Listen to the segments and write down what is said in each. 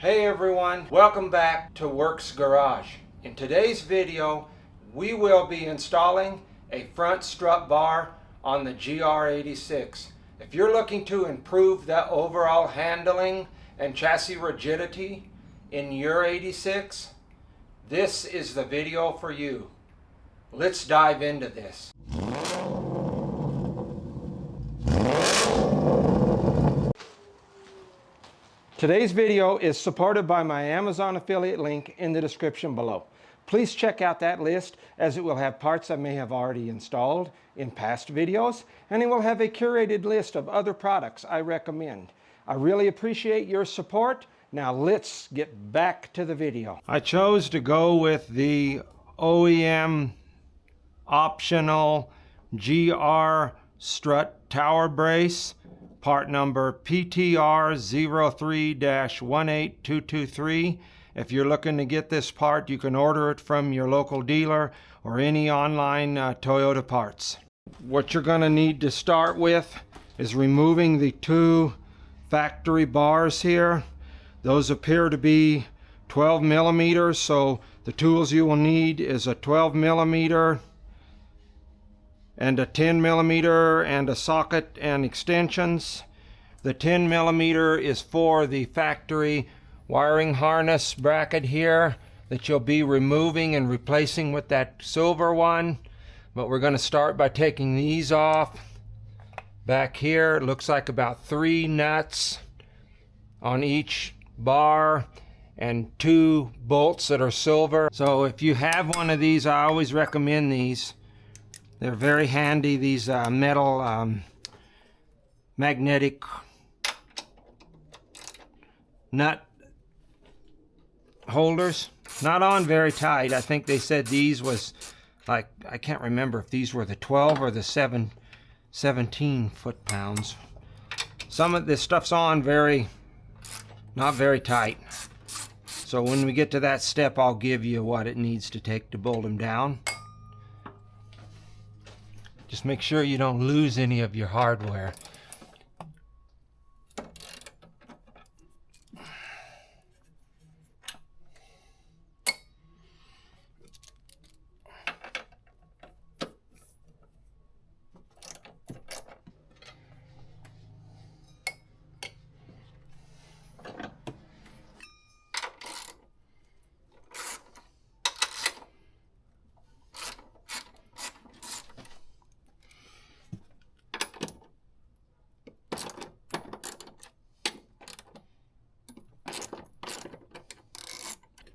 Hey everyone, welcome back to Works Garage. In today's video, we will be installing a front strut bar on the GR86. If you're looking to improve the overall handling and chassis rigidity in your 86, this is the video for you. Let's dive into this. Today's video is supported by my Amazon affiliate link in the description below. Please check out that list, as it will have parts I may have already installed in past videos, and it will have a curated list of other products I recommend. I really appreciate your support. Now let's get back to the video. I chose to go with the OEM optional GR strut tower brace, part number PTR03-18223. If you're looking to get this part, you can order it from your local dealer or any online Toyota parts. What you're going to need to start with is removing the two factory bars here. Those appear to be 12 millimeters, so the tools you will need is a 12 millimeter and a 10 millimeter and a socket and extensions. The 10 millimeter is for the factory wiring harness bracket here that you'll be removing and replacing with that silver one. But we're going to start by taking these off. Back here it looks like about 3 nuts on each bar and 2 bolts that are silver. So if you have one of these, I always recommend these. They're very handy, these metal magnetic nut holders. Not on very tight. I think they said these was like, I can't remember if these were the 12 or the 17 foot-pounds. Some of this stuff's on not very tight. So when we get to that step, I'll give you what it needs to take to bolt them down. Just make sure you don't lose any of your hardware.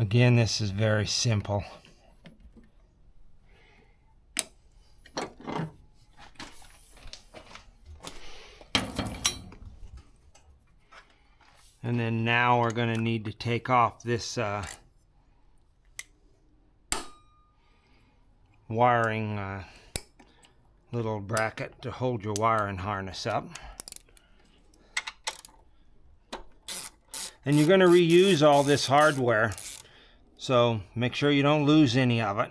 Again, this is very simple. And then now we're going to need to take off this wiring little bracket to hold your wiring harness up. And you're going to reuse all this hardware, so make sure you don't lose any of it.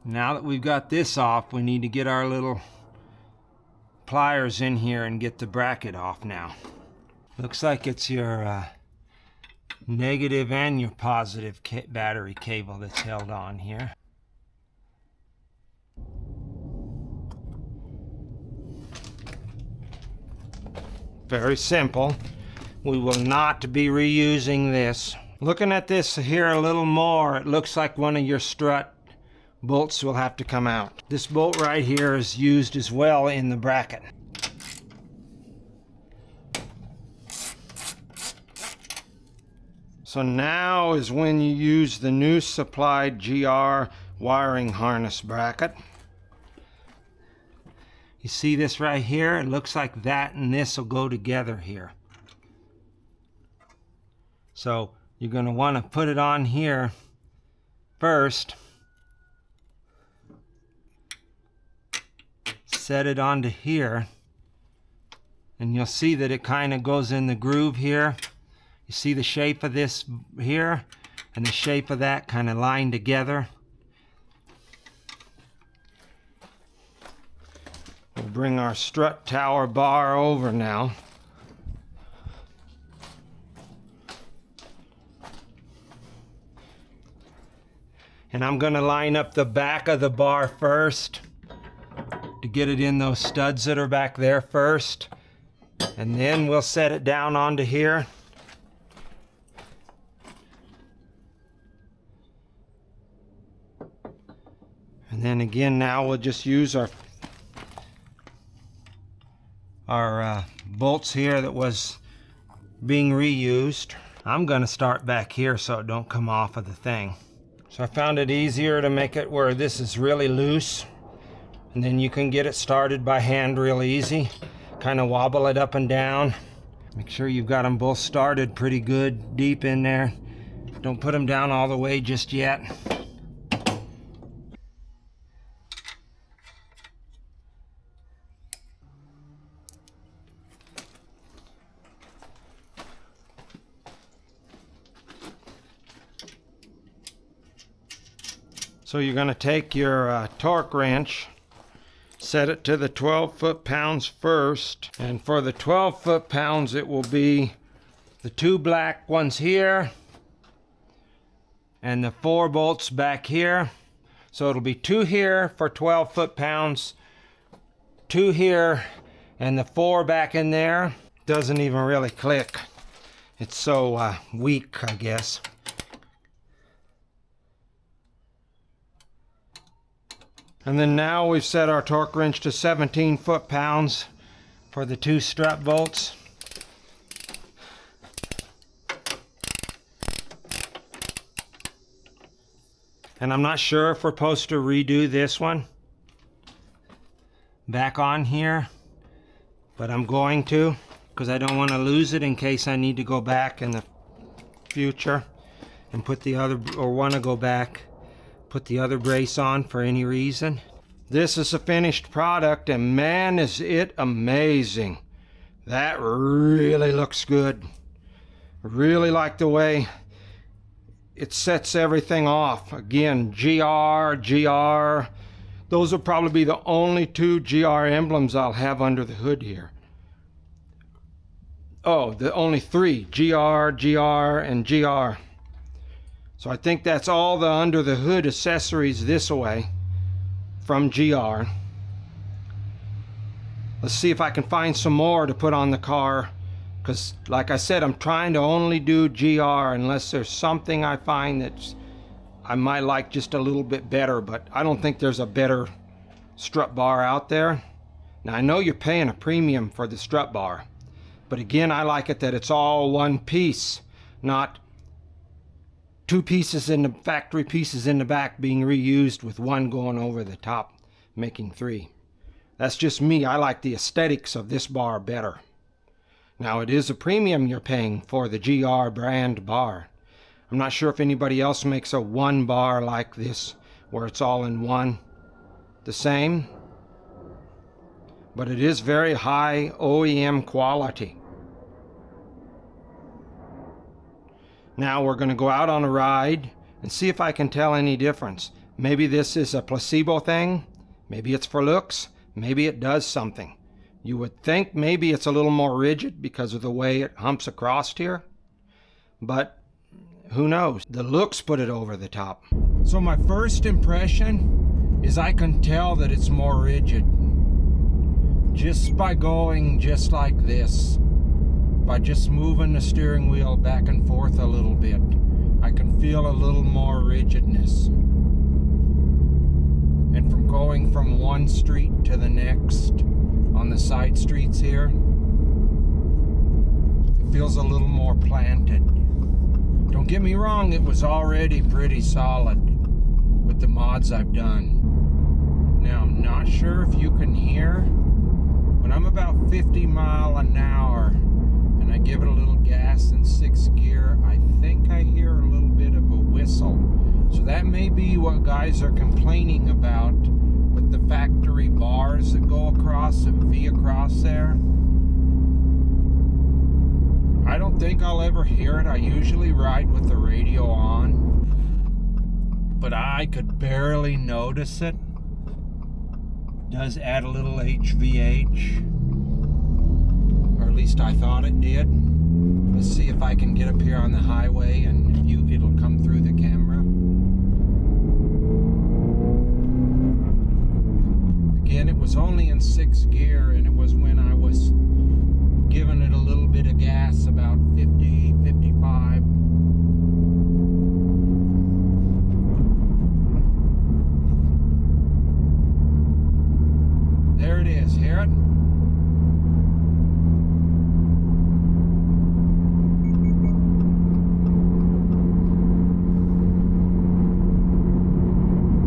Now that we've got this off, we need to get our little pliers in here and get the bracket off now. Looks like it's your negative and your positive battery cable that's held on here. Very simple. We will not be reusing this. Looking at this here a little more, it looks like one of your strut bolts will have to come out. This bolt right here is used as well in the bracket. So now is when you use the new supplied GR wiring harness bracket. You see this right here? It looks like that and this will go together here. So you're going to want to put it on here first. Set it onto here. And you'll see that it kind of goes in the groove here. You see the shape of this here and the shape of that kind of lined together. We'll bring our strut tower bar over now. And I'm going to line up the back of the bar first to get it in those studs that are back there first. And then we'll set it down onto here. And then again, now we'll just use our bolts here that was being reused. I'm going to start back here so it don't come off of the thing. So I found it easier to make it where this is really loose, and then you can get it started by hand real easy. Kind of wobble it up and down. Make sure you've got them both started pretty good deep in there. Don't put them down all the way just yet. So you're going to take your torque wrench, set it to the 12 foot-pounds first, and for the 12 foot-pounds it will be the 2 black ones here and the 4 bolts back here. So it'll be 2 here for 12 foot-pounds, 2 here, and the 4 back in there. Doesn't even really click. It's so weak, I guess. And then now we've set our torque wrench to 17 foot-pounds for the 2 strut bolts. And I'm not sure if we're supposed to redo this one back on here, but I'm going to, because I don't want to lose it in case I need to go back in the future and put the other, or want to go back, put the other brace on for any reason. This is a finished product, and man, is it amazing. That really looks good. Really like the way it sets everything off. Again, GR. Those will probably be the only 2 GR emblems I'll have under the hood here. Oh, the only 3, GR, and GR. So I think that's all the under the hood accessories this way from GR. Let's see if I can find some more to put on the car, because like I said, I'm trying to only do GR unless there's something I find that I might like just a little bit better, but I don't think there's a better strut bar out there. Now I know you're paying a premium for the strut bar, but again, I like it that it's all one piece, not 2 pieces in the factory pieces in the back being reused with 1 going over the top, making 3. That's just me. I like the aesthetics of this bar better. Now it is a premium you're paying for the GR brand bar. I'm not sure if anybody else makes a 1 bar like this where it's all in one the same, but it is very high OEM quality. Now we're going to go out on a ride and see if I can tell any difference. Maybe this is a placebo thing, maybe it's for looks, maybe it does something. You would think maybe it's a little more rigid because of the way it humps across here, but who knows? The looks put it over the top. So my first impression is I can tell that it's more rigid just by going just like this. By just moving the steering wheel back and forth a little bit, I can feel a little more rigidness. And from going from one street to the next on the side streets here, it feels a little more planted. Don't get me wrong, it was already pretty solid with the mods I've done. Now I'm not sure if you can hear, when I'm about 50 miles an hour and I give it a little gas in 6th gear, I think I hear a little bit of a whistle. So that may be what guys are complaining about with the factory bars that go across, that V across there. I don't think I'll ever hear it. I usually ride with the radio on, but I could barely notice it. Does add a little HVH, or at least I thought it did. Let's see if I can get up here on the highway and it'll come through the camera. Again, it was only in 6th gear, and it was when I was giving it a little bit of gas, about 50, 55. There it is, hear it?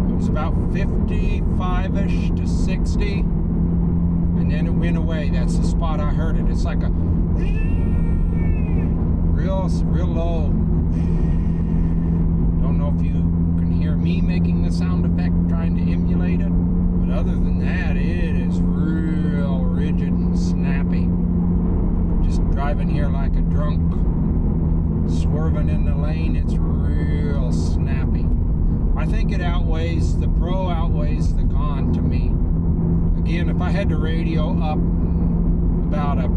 It was about 55-ish to 60, and then it went away. That's the spot I heard it. It's like a real low. Don't know if you can hear me making the sound effect, trying to emulate it. But other than that, it is real rigid and snappy. Just driving here like a drunk, swerving in the lane, it's real snappy. I think it outweighs, the pro outweighs the con to me. Again, if I had the radio up about a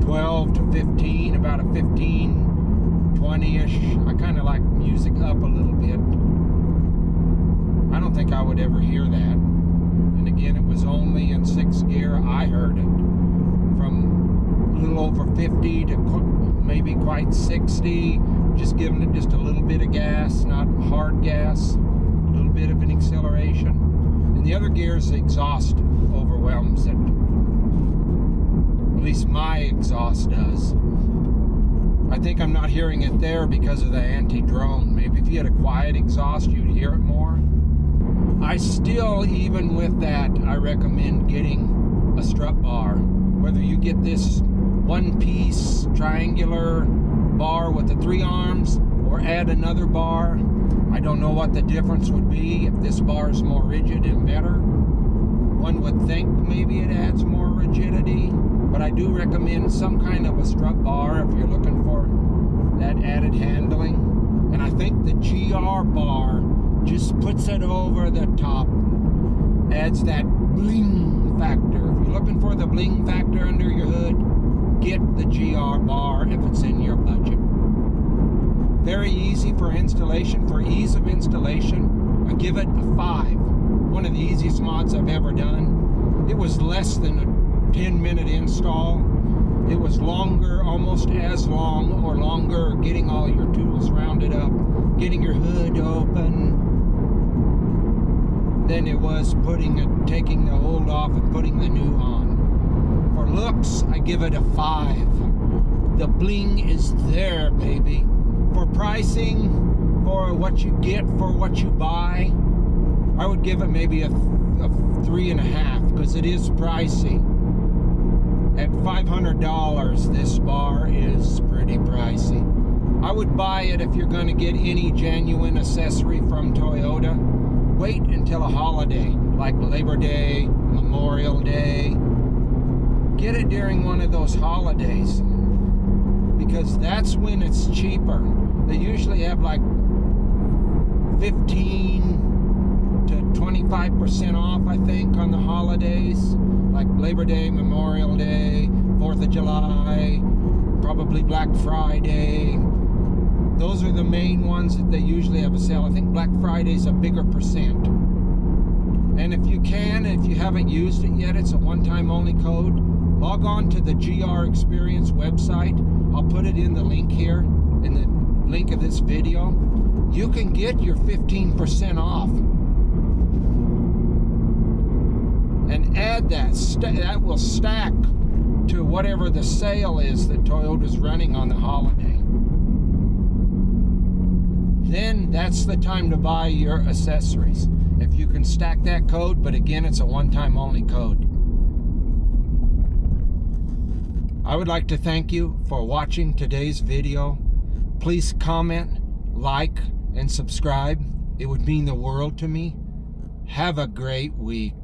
12 to 15, about a 15, 20-ish, I kind of like music up a little bit. I don't think I would ever hear that. And again, it was only in 6th gear I heard it. From a little over 50 to maybe quite 60, just giving it just a little bit of gas, not hard gas, a little bit of an acceleration. And the other gears, the exhaust overwhelms it. At least my exhaust does. I think I'm not hearing it there because of the anti-drone. Maybe if you had a quiet exhaust, you'd hear it more. I still, even with that, I recommend getting a strut bar. Whether you get this one-piece triangular bar with the 3 arms or add another bar, I don't know what the difference would be. If this bar is more rigid and better, one would think maybe it adds more rigidity, but I do recommend some kind of a strut bar if you're looking for that added handling. And I think the GR bar just puts it over the top, adds that bling factor. If you're looking for the bling factor under your hood, get the GR bar if it's in your budget. Very easy for installation. For ease of installation, I give it a 5. One of the easiest mods I've ever done. It was less than a 10-minute install. It was longer, almost as long or longer, getting all your tools rounded up, getting your hood open, than it was taking the old off and putting the new on. For looks, I give it a 5. The bling is there, baby. For pricing, for what you get for what you buy, I would give it maybe a 3.5, because it is pricey. At $500, this bar is pretty pricey. I would buy it if you're going to get any genuine accessory from Toyota. Wait until a holiday, like Labor Day, Memorial Day. Get it during one of those holidays, because that's when it's cheaper. They usually have like 15 to 25% off, I think, on the holidays, like Labor Day, Memorial Day, 4th of July, probably Black Friday. Those are the main ones that they usually have a sale. I think Black Friday's a bigger percent. And if you can, if you haven't used it yet, it's a one-time only code. Log on to the GR Experience website. I'll put it in the link here, in the link of this video. You can get your 15% off. And add that. That will stack to whatever the sale is that Toyota's running on the holiday. Then that's the time to buy your accessories. If you can stack that code, but again, it's a one-time only code. I would like to thank you for watching today's video. Please comment, like, and subscribe. It would mean the world to me. Have a great week.